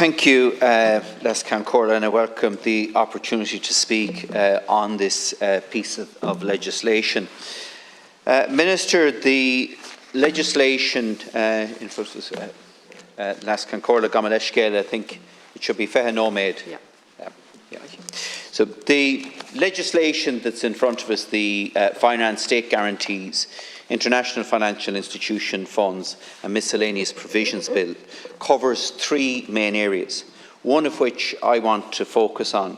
Thank you, Les Cancorla, and I welcome the opportunity to speak on this piece of legislation. Minister, the legislation in front of Les Cancorla Gamaleshgale, I think it should be Feha Nomad. Yeah. So the legislation that's in front of us, the finance state guarantees, international financial institution funds and miscellaneous provisions bill, covers three main areas, one of which I want to focus on,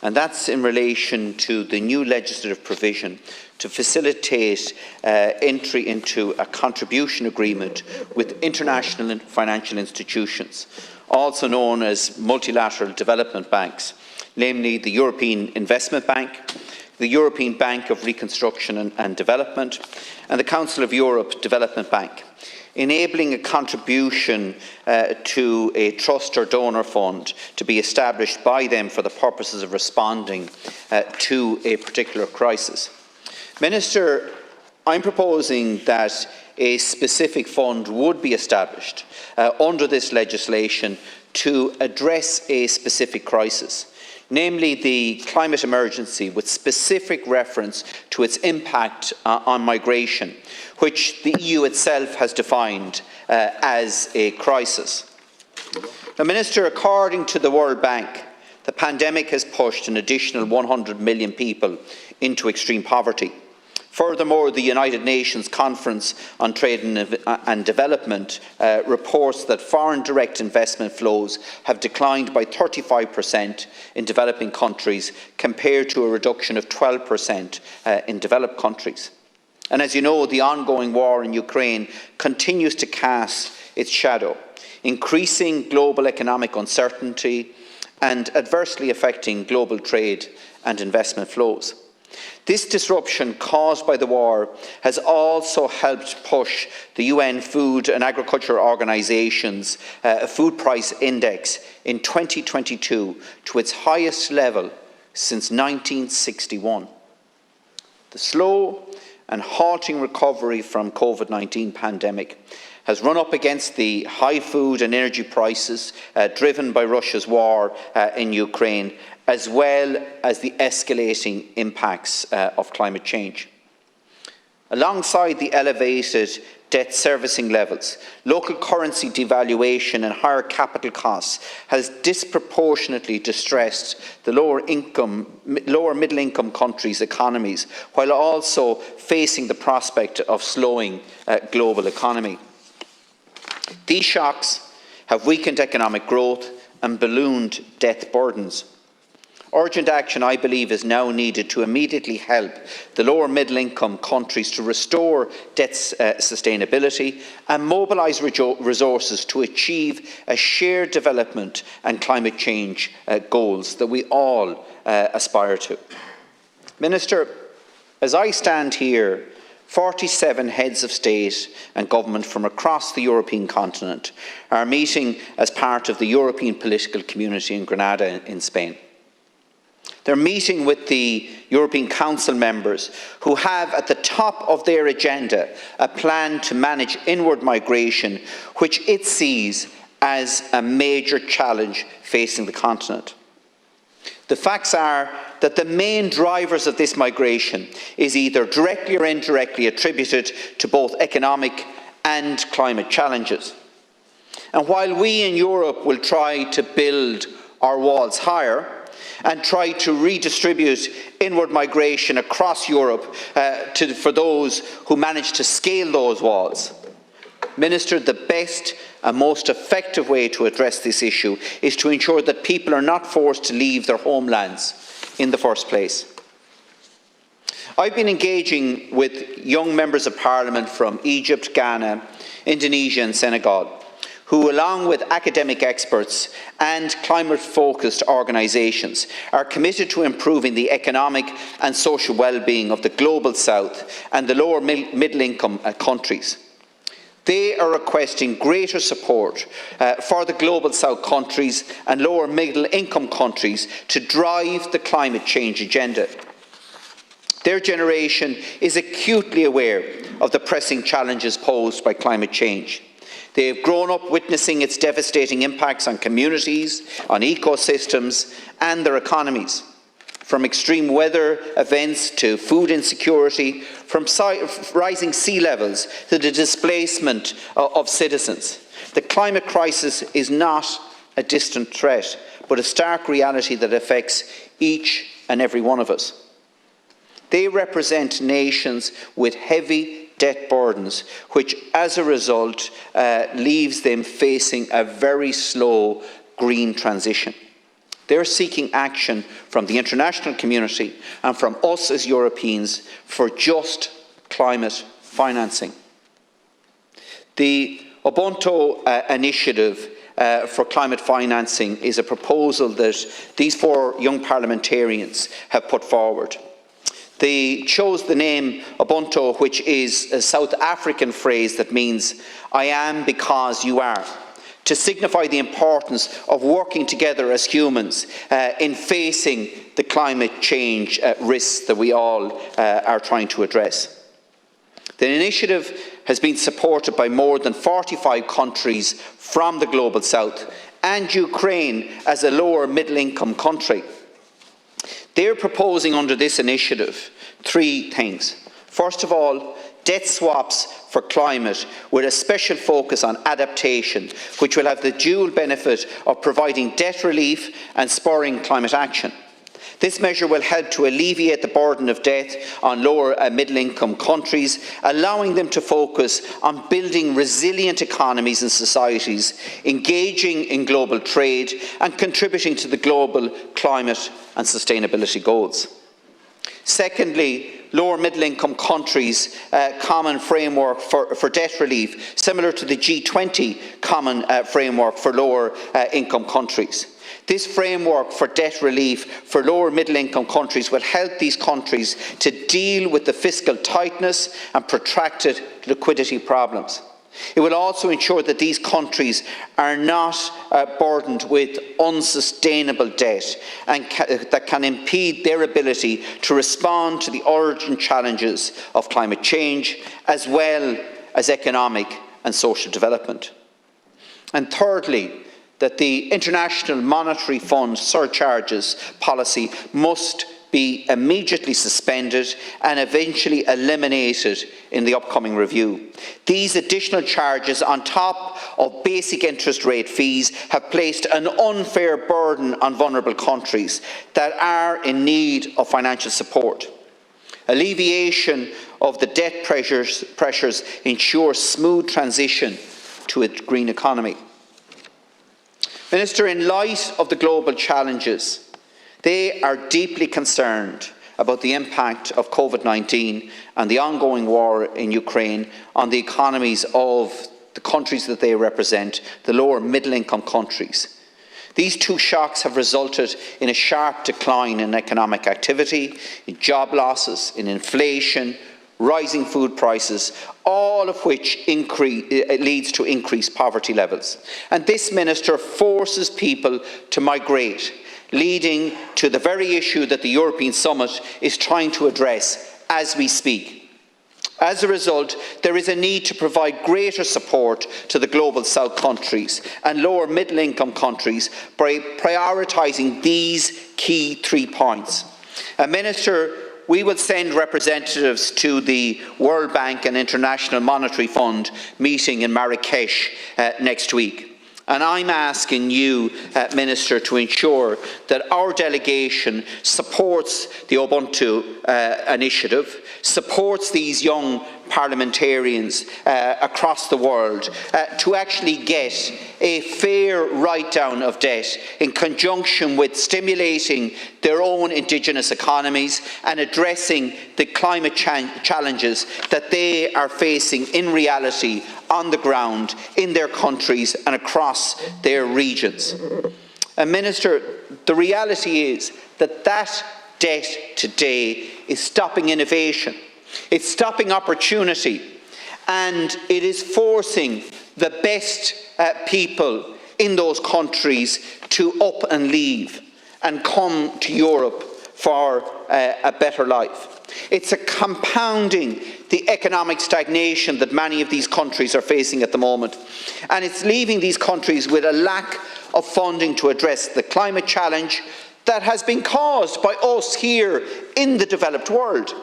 and that's in relation to the new legislative provision to facilitate entry into a contribution agreement with international financial institutions, also known as multilateral development banks, namely the European Investment Bank, the European Bank of Reconstruction and Development, and the Council of Europe Development Bank, enabling a contribution to a trust or donor fund to be established by them for the purposes of responding to a particular crisis. Minister, I'm proposing that a specific fund would be established under this legislation to address a specific crisis, namely the climate emergency, with specific reference to its impact on migration, which the EU itself has defined as a crisis. Now, Minister, according to the World Bank, the pandemic has pushed an additional 100 million people into extreme poverty. Furthermore, the United Nations Conference on Trade and Development reports that foreign direct investment flows have declined by 35% in developing countries compared to a reduction of 12% in developed countries. And as you know, the ongoing war in Ukraine continues to cast its shadow, increasing global economic uncertainty and adversely affecting global trade and investment flows. This disruption caused by the war has also helped push the UN Food and Agriculture Organization's food price index in 2022 to its highest level since 1961. The slow and halting recovery from COVID-19 pandemic has run up against the high food and energy prices driven by Russia's war in Ukraine, as well as the escalating impacts of climate change. Alongside the elevated debt servicing levels, local currency devaluation and higher capital costs has disproportionately distressed the lower middle income countries' economies, while also facing the prospect of slowing global economy. These shocks have weakened economic growth and ballooned debt burdens. Urgent action, I believe, is now needed to immediately help the lower middle income countries to restore debt sustainability and mobilise resources to achieve a shared development and climate change goals that we all aspire to. Minister, as I stand here, 47 heads of state and government from across the European continent are meeting as part of the European political community in Granada in Spain. They're meeting with the European Council members who have at the top of their agenda a plan to manage inward migration, which it sees as a major challenge facing the continent. The facts are that the main drivers of this migration is either directly or indirectly attributed to both economic and climate challenges. And while we in Europe will try to build our walls higher and try to redistribute inward migration across Europe for those who manage to scale those walls, Minister, the best and most effective way to address this issue is to ensure that people are not forced to leave their homelands in the first place. I've been engaging with young members of Parliament from Egypt, Ghana, Indonesia and Senegal, who, along with academic experts and climate-focused organisations, are committed to improving the economic and social well-being of the Global South and the lower middle-income countries. They are requesting greater support for the Global South countries and lower middle-income countries to drive the climate change agenda. Their generation is acutely aware of the pressing challenges posed by climate change. They have grown up witnessing its devastating impacts on communities, on ecosystems and their economies. From extreme weather events to food insecurity, from rising sea levels to the displacement of citizens. The climate crisis is not a distant threat, but a stark reality that affects each and every one of us. They represent nations with heavy debt burdens, which as a result leaves them facing a very slow green transition. They're seeking action from the international community and from us as Europeans for just climate financing. The Ubuntu initiative for climate financing is a proposal that these 4 young parliamentarians have put forward. They chose the name Ubuntu, which is a South African phrase that means "I am because you are," to signify the importance of working together as humans in facing the climate change risks that we all are trying to address. The initiative has been supported by more than 45 countries from the Global South and Ukraine as a lower middle-income country. They're proposing under this initiative 3 things. First of all, debt swaps for climate with a special focus on adaptation, which will have the dual benefit of providing debt relief and spurring climate action. This measure will help to alleviate the burden of debt on lower middle-income countries, allowing them to focus on building resilient economies and societies, engaging in global trade and contributing to the global climate and sustainability goals. Secondly, lower middle-income countries' common framework for debt relief, similar to the G20 common framework for lower income countries. This framework for debt relief for lower middle-income countries will help these countries to deal with the fiscal tightness and protracted liquidity problems. It will also ensure that these countries are not burdened with unsustainable debt and that can impede their ability to respond to the urgent challenges of climate change, as well as economic and social development. And thirdly, that the International Monetary Fund surcharges policy must be immediately suspended and eventually eliminated in the upcoming review. These additional charges on top of basic interest rate fees have placed an unfair burden on vulnerable countries that are in need of financial support. Alleviation of the debt pressures ensures smooth transition to a green economy. Minister, in light of the global challenges, they are deeply concerned about the impact of COVID-19 and the ongoing war in Ukraine on the economies of the countries that they represent, the lower middle-income countries. These 2 shocks have resulted in a sharp decline in economic activity, in job losses, in inflation, rising food prices, all of which leads to increased poverty levels. And this, Minister, forces people to migrate, leading to the very issue that the European Summit is trying to address as we speak. As a result, there is a need to provide greater support to the Global South countries and lower middle-income countries by prioritising these key 3 points. Minister, we will send representatives to the World Bank and International Monetary Fund meeting in Marrakesh next week. And I'm asking you, Minister, to ensure that our delegation supports the Ubuntu initiative, supports these young parliamentarians across the world to actually get a fair write-down of debt in conjunction with stimulating their own indigenous economies and addressing the climate challenges that they are facing in reality on the ground in their countries and across their regions. And Minister, the reality is that debt today is stopping innovation. It's stopping opportunity, and it is forcing the best people in those countries to up and leave and come to Europe for a better life. It's compounding the economic stagnation that many of these countries are facing at the moment. And it's leaving these countries with a lack of funding to address the climate challenge that has been caused by us here in the developed world.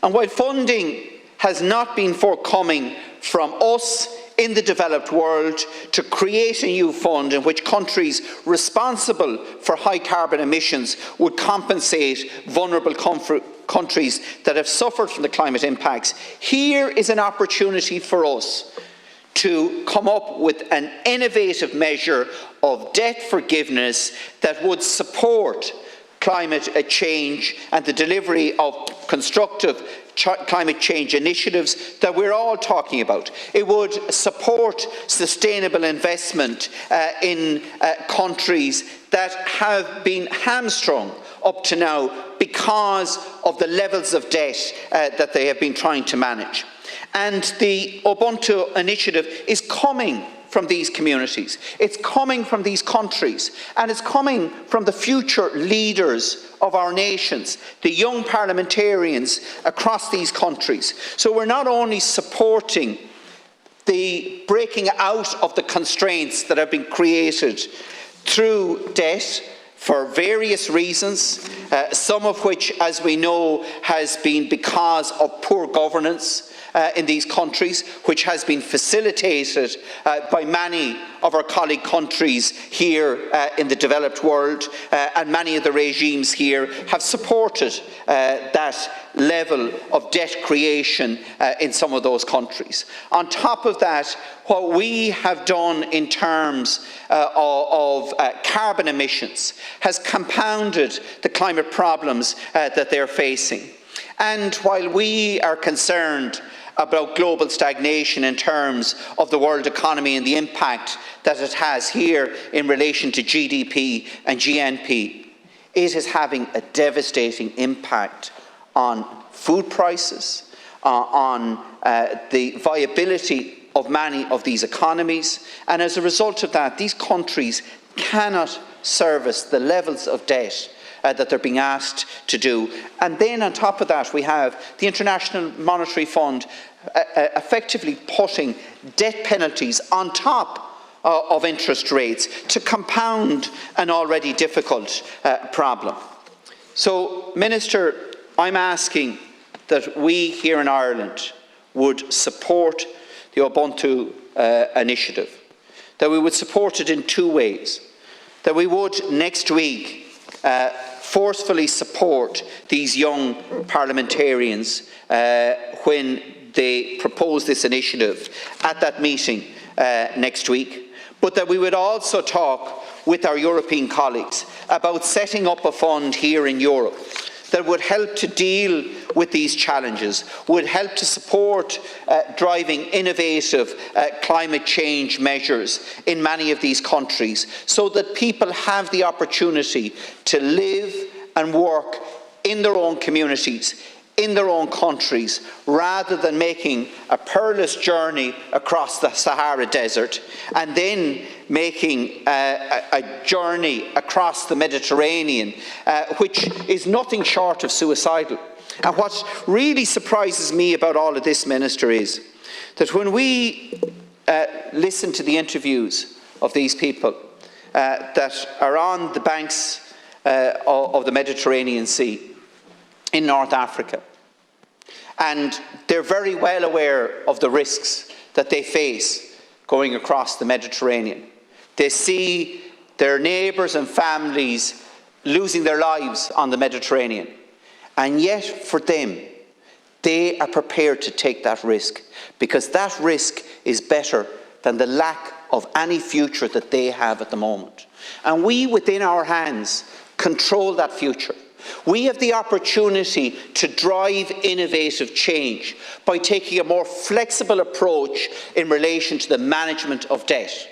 And while funding has not been forthcoming from us in the developed world to create a new fund in which countries responsible for high carbon emissions would compensate vulnerable countries that have suffered from the climate impacts, here is an opportunity for us to come up with an innovative measure of debt forgiveness that would support climate change and the delivery of constructive climate change initiatives that we're all talking about. It would support sustainable investment in countries that have been hamstrung up to now because of the levels of debt that they have been trying to manage. And the Ubuntu initiative is coming from these communities. It's coming from these countries, and it's coming from the future leaders of our nations, the young parliamentarians across these countries. So we're not only supporting the breaking out of the constraints that have been created through debt for various reasons, some of which, as we know, has been because of poor governance in these countries, which has been facilitated by many of our colleague countries here in the developed world, and many of the regimes here have supported that level of debt creation in some of those countries. On top of that, what we have done in terms of carbon emissions has compounded the climate problems that they're facing. And while we are concerned about global stagnation in terms of the world economy and the impact that it has here in relation to GDP and GNP, it is having a devastating impact on food prices, on the viability of many of these economies, and as a result of that, these countries cannot service the levels of debt that they're being asked to do. And then on top of that, we have the International Monetary Fund effectively putting debt penalties on top of interest rates to compound an already difficult problem. So, Minister, I'm asking that we here in Ireland would support the Ubuntu initiative, that we would support it in two ways, that we would next week forcefully support these young parliamentarians when they propose this initiative at that meeting next week, but that we would also talk with our European colleagues about setting up a fund here in Europe that would help to deal with these challenges, would help to support driving innovative climate change measures in many of these countries, so that people have the opportunity to live and work in their own communities, in their own countries, rather than making a perilous journey across the Sahara Desert and then making a journey across the Mediterranean, which is nothing short of suicidal. And what really surprises me about all of this, Minister, is that when we listen to the interviews of these people that are on the banks of the Mediterranean Sea in North Africa, and they're very well aware of the risks that they face going across the Mediterranean. They see their neighbours and families losing their lives on the Mediterranean. And yet, for them, they are prepared to take that risk, because that risk is better than the lack of any future that they have at the moment. And we, within our hands, control that future. We have the opportunity to drive innovative change by taking a more flexible approach in relation to the management of debt.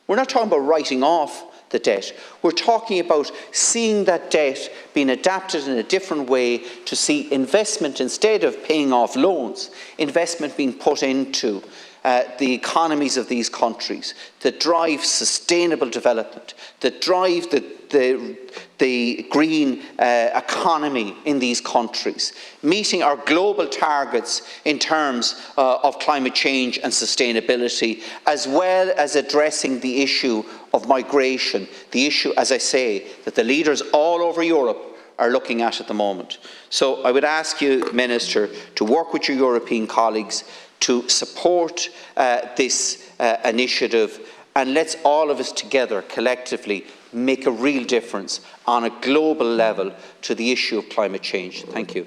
We're not talking about writing off the debt. We're talking about seeing that debt being adapted in a different way to see investment, instead of paying off loans, investment being put into the economies of these countries, that drive sustainable development, that drive the green economy in these countries, meeting our global targets in terms of climate change and sustainability, as well as addressing the issue of migration, the issue, as I say, that the leaders all over Europe are looking at the moment. So I would ask you, Minister, to work with your European colleagues to support this initiative, and let's all of us together, collectively, make a real difference on a global level to the issue of climate change. Thank you.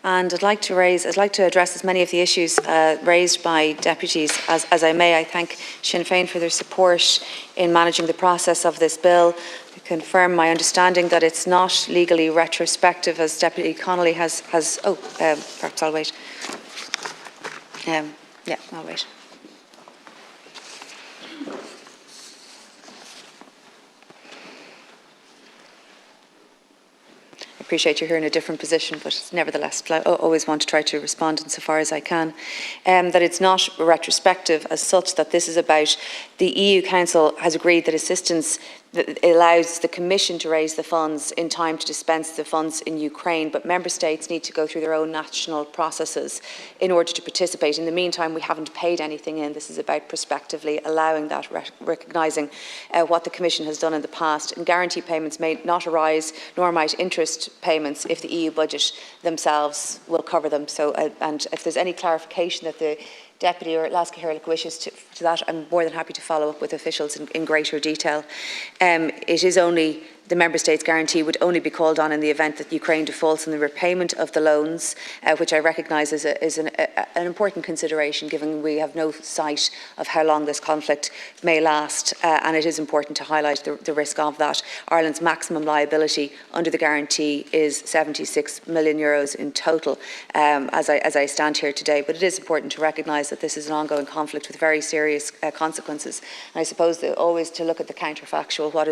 And I'd like to address as many of the issues raised by deputies as I may. I thank Sinn Féin for their support in managing the process of this bill. I confirm my understanding that it's not legally retrospective, as Deputy Connolly has perhaps I'll wait. Yeah, I'll wait. I appreciate you're here in a different position, but nevertheless, I always want to try to respond insofar as I can. That it's not retrospective as such, that this is about the EU Council has agreed that assistance that allows the Commission to raise the funds in time to dispense the funds in Ukraine, but Member States need to go through their own national processes in order to participate. In the meantime, we haven't paid anything in. This is about prospectively allowing that, recognising what the Commission has done in the past. And guarantee payments may not arise, nor might interest payments, if the EU budget themselves will cover them. So, and if there's any clarification that the Deputy or Laska Herlick wishes to that, I'm more than happy to follow up with officials in greater detail. It is only the Member States' guarantee would only be called on in the event that Ukraine defaults on the repayment of the loans, which I recognise is an important consideration, given we have no sight of how long this conflict may last, and it is important to highlight the risk of that. Ireland's maximum liability under the guarantee is €76 million in total, as I stand here today. But it is important to recognise that this is an ongoing conflict with very serious consequences. And I suppose that always to look at the counterfactual, what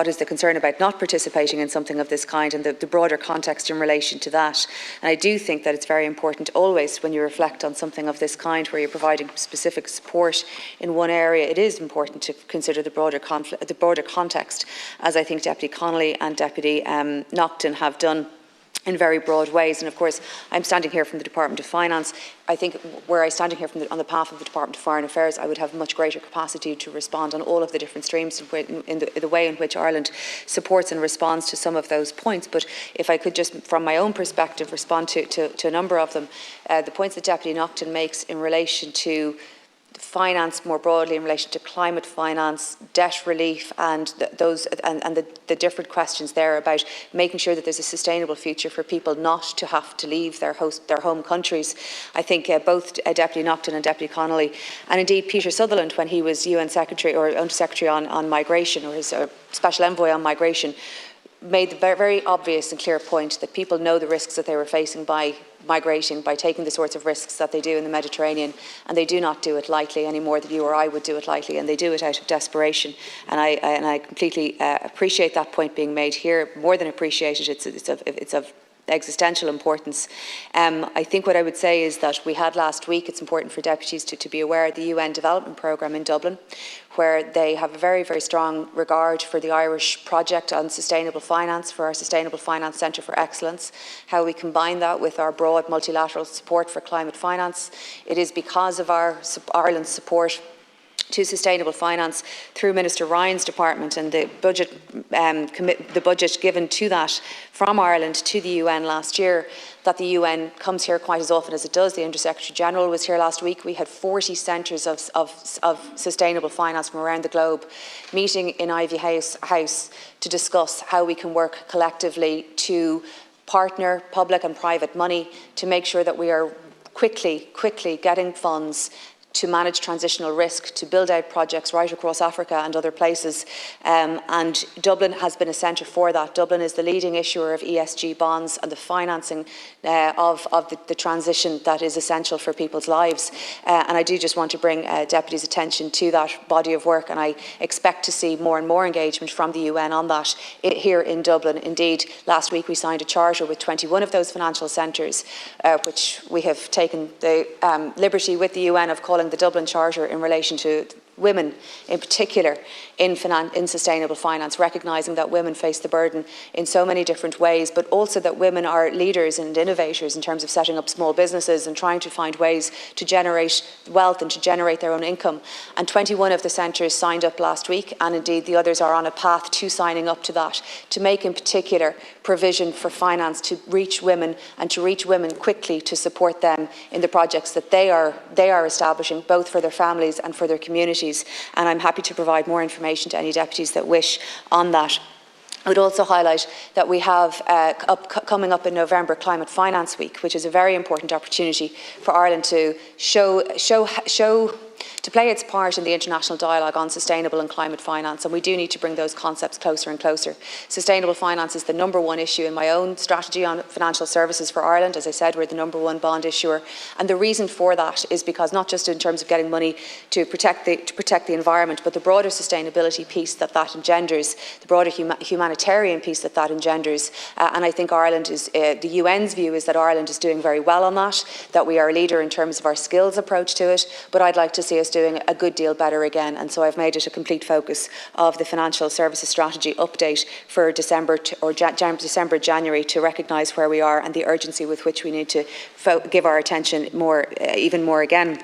is the concern about not participating in something of this kind, and the broader context in relation to that. And I do think that it's very important always, when you reflect on something of this kind where you're providing specific support in one area, it is important to consider the broader context, as I think Deputy Connolly and Deputy Naughten have done in very broad ways. And of course, I'm standing here from the Department of Finance. I think were I standing here on the behalf of the Department of Foreign Affairs, I would have much greater capacity to respond on all of the different streams in the way in which Ireland supports and responds to some of those points. But if I could just, from my own perspective, respond to a number of them. The points that Deputy Naughten makes in relation to finance more broadly, in relation to climate finance, debt relief, and the different questions there about making sure that there's a sustainable future for people not to have to leave their home countries. I think both Deputy Naughten and Deputy Connolly, and indeed Peter Sutherland, when he was UN Secretary or Under Secretary on migration, or his Special Envoy on migration, made the very obvious and clear point that people know the risks that they were facing by migrating, by taking the sorts of risks that they do in the Mediterranean, and they do not do it lightly any more than you or I would do it lightly, and they do it out of desperation. And I completely appreciate that point being made here. More than appreciate it, it's of existential importance. I think what I would say is that we had last week, it's important for deputies to be aware, the UN Development Programme in Dublin, where they have a very, very strong regard for the Irish project on sustainable finance, for our Sustainable Finance Centre for Excellence, how we combine that with our broad multilateral support for climate finance. It is because of Ireland's support to sustainable finance through Minister Ryan's department and the budget given to that from Ireland to the UN last year, that the UN comes here quite as often as it does. The Under-Secretary General was here last week. We had 40 centres of sustainable finance from around the globe meeting in Ivy House to discuss how we can work collectively to partner public and private money to make sure that we are quickly getting funds to manage transitional risk, to build out projects right across Africa and other places. And Dublin has been a centre for that. Dublin is the leading issuer of ESG bonds and the financing of the transition that is essential for people's lives. And I do just want to bring Deputy's attention to that body of work, and I expect to see more and more engagement from the UN on that here in Dublin. Indeed, last week we signed a charter with 21 of those financial centres, which we have taken the liberty with the UN of calling the Dublin Charter in relation to women in particular in sustainable finance, recognising that women face the burden in so many different ways, but also that women are leaders and innovators in terms of setting up small businesses and trying to find ways to generate wealth and to generate their own income. And 21 of the centres signed up last week, and indeed the others are on a path to signing up to that, to make in particular provision for finance to reach women and to reach women quickly, to support them in the projects that they are establishing, both for their families and for their communities. And I'm happy to provide more information to any deputies that wish on that. I would also highlight that we have coming up in November Climate Finance Week, which is a very important opportunity for Ireland to to play its part in the international dialogue on sustainable and climate finance, and we do need to bring those concepts closer and closer. Sustainable finance is the #1 issue in my own strategy on financial services for Ireland. As I said, we're the #1 bond issuer, and the reason for that is because not just in terms of getting money to protect the environment, but the broader sustainability piece that engenders, the broader humanitarian piece that engenders, and I think Ireland is, the UN's view is that Ireland is doing very well on that we are a leader in terms of our skills approach to it, but I'd like to see us doing a good deal better again, and so I've made it a complete focus of the financial services strategy update for December January to recognise where we are and the urgency with which we need to give our attention even more again.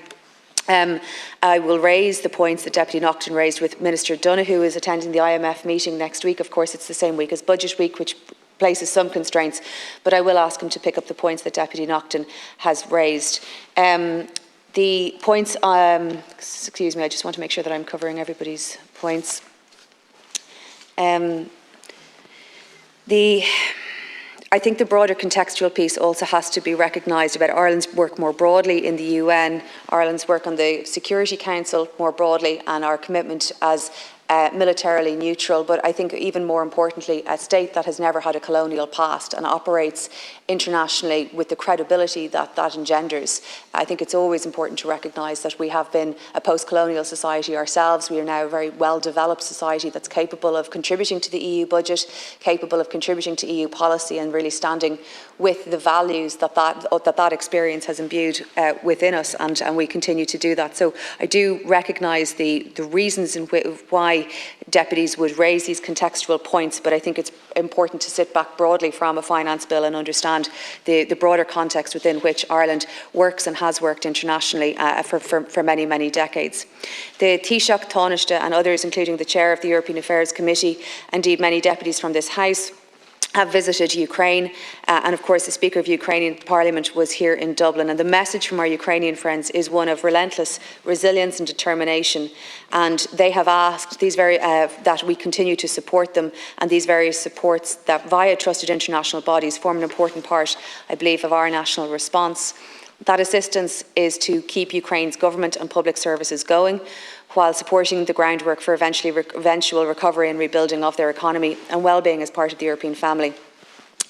I will raise the points that Deputy Naughten raised with Minister Donoghue, who is attending the IMF meeting next week. Of course, it's the same week as Budget Week, which places some constraints, but I will ask him to pick up the points that Deputy Naughten has raised. The points, excuse me, I just want to make sure that I'm covering everybody's points. I think the broader contextual piece also has to be recognised about Ireland's work more broadly in the UN, Ireland's work on the Security Council more broadly, and our commitment as militarily neutral, but I think even more importantly, a state that has never had a colonial past and operates internationally with the credibility that engenders. I think it's always important to recognise that we have been a post-colonial society ourselves. We are now a very well-developed society that's capable of contributing to the EU budget, capable of contributing to EU policy, and really standing with the values that experience has imbued within us, and we continue to do that. So I do recognise the reasons why deputies would raise these contextual points, but I think it's important to sit back broadly from a finance bill and understand the broader context within which Ireland works and has worked internationally for many, many decades. The Taoiseach, Taoiseach and others, including the Chair of the European Affairs Committee, indeed many deputies from this House, have visited Ukraine, and of course the Speaker of Ukrainian Parliament was here in Dublin, and the message from our Ukrainian friends is one of relentless resilience and determination, and they have asked that we continue to support them, and these various supports that via trusted international bodies form an important part, I believe, of our national response. That assistance is to keep Ukraine's government and public services going, while supporting the groundwork for eventual recovery and rebuilding of their economy and well-being as part of the European family.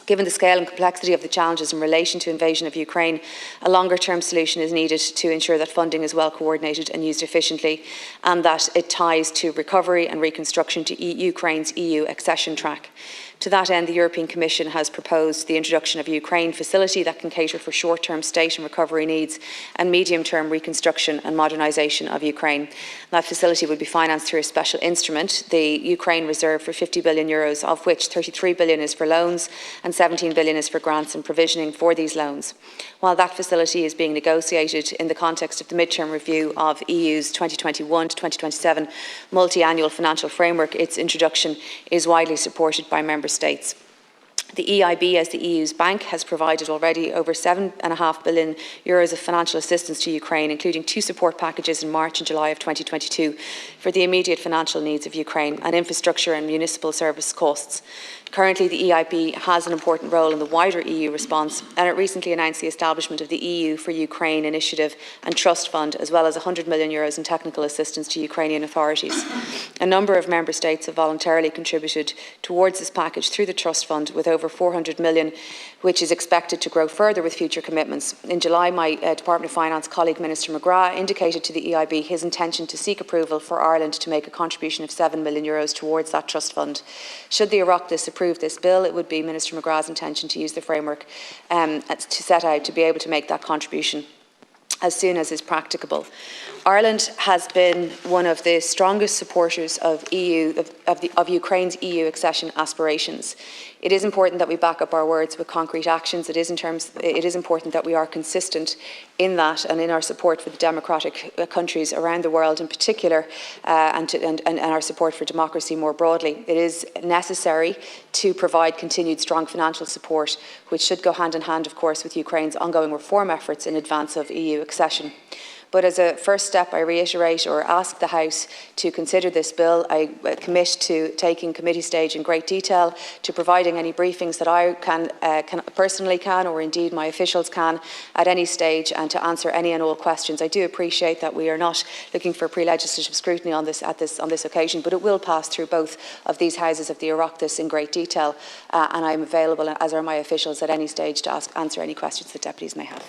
Given the scale and complexity of the challenges in relation to invasion of Ukraine, a longer-term solution is needed to ensure that funding is well coordinated and used efficiently, and that it ties to recovery and reconstruction to Ukraine's EU accession track. To that end, the European Commission has proposed the introduction of a Ukraine facility that can cater for short-term state and recovery needs and medium-term reconstruction and modernisation of Ukraine. That facility would be financed through a special instrument, the Ukraine Reserve, for €50 billion, of which 33 billion is for loans and 17 billion is for grants and provisioning for these loans. While that facility is being negotiated in the context of the mid-term review of EU's 2021 to 2027 multi-annual financial framework, its introduction is widely supported by Member States. The EIB, as the EU's bank, has provided already over €7.5 billion of financial assistance to Ukraine, including 2 support packages in March and July of 2022 for the immediate financial needs of Ukraine and infrastructure and municipal service costs. Currently, the EIB has an important role in the wider EU response, and it recently announced the establishment of the EU for Ukraine Initiative and Trust Fund, as well as €100 million in technical assistance to Ukrainian authorities. A number of member states have voluntarily contributed towards this package through the Trust Fund, with over €400 million, which is expected to grow further with future commitments. In July, my Department of Finance colleague, Minister McGrath, indicated to the EIB his intention to seek approval for Ireland to make a contribution of €7 million towards that Trust Fund. Should the Oireachtas approve this bill, it would be Minister McGrath's intention to use the framework to set out to be able to make that contribution as soon as is practicable. Ireland has been one of the strongest supporters of Ukraine's EU accession aspirations. It is important that we back up our words with concrete actions. It is important that we are consistent in that and in our support for the democratic countries around the world in particular, and our support for democracy more broadly. It is necessary to provide continued strong financial support, which should go hand in hand, of course, with Ukraine's ongoing reform efforts in advance of EU accession. But as a first step, I reiterate or ask the House to consider this bill. I commit to taking committee stage in great detail, to providing any briefings that I can personally or indeed my officials can at any stage, and to answer any and all questions. I do appreciate that we are not looking for pre-legislative scrutiny on this occasion, but it will pass through both of these houses of the Oireachtas in great detail, and I am available, as are my officials, at any stage to answer any questions that deputies may have.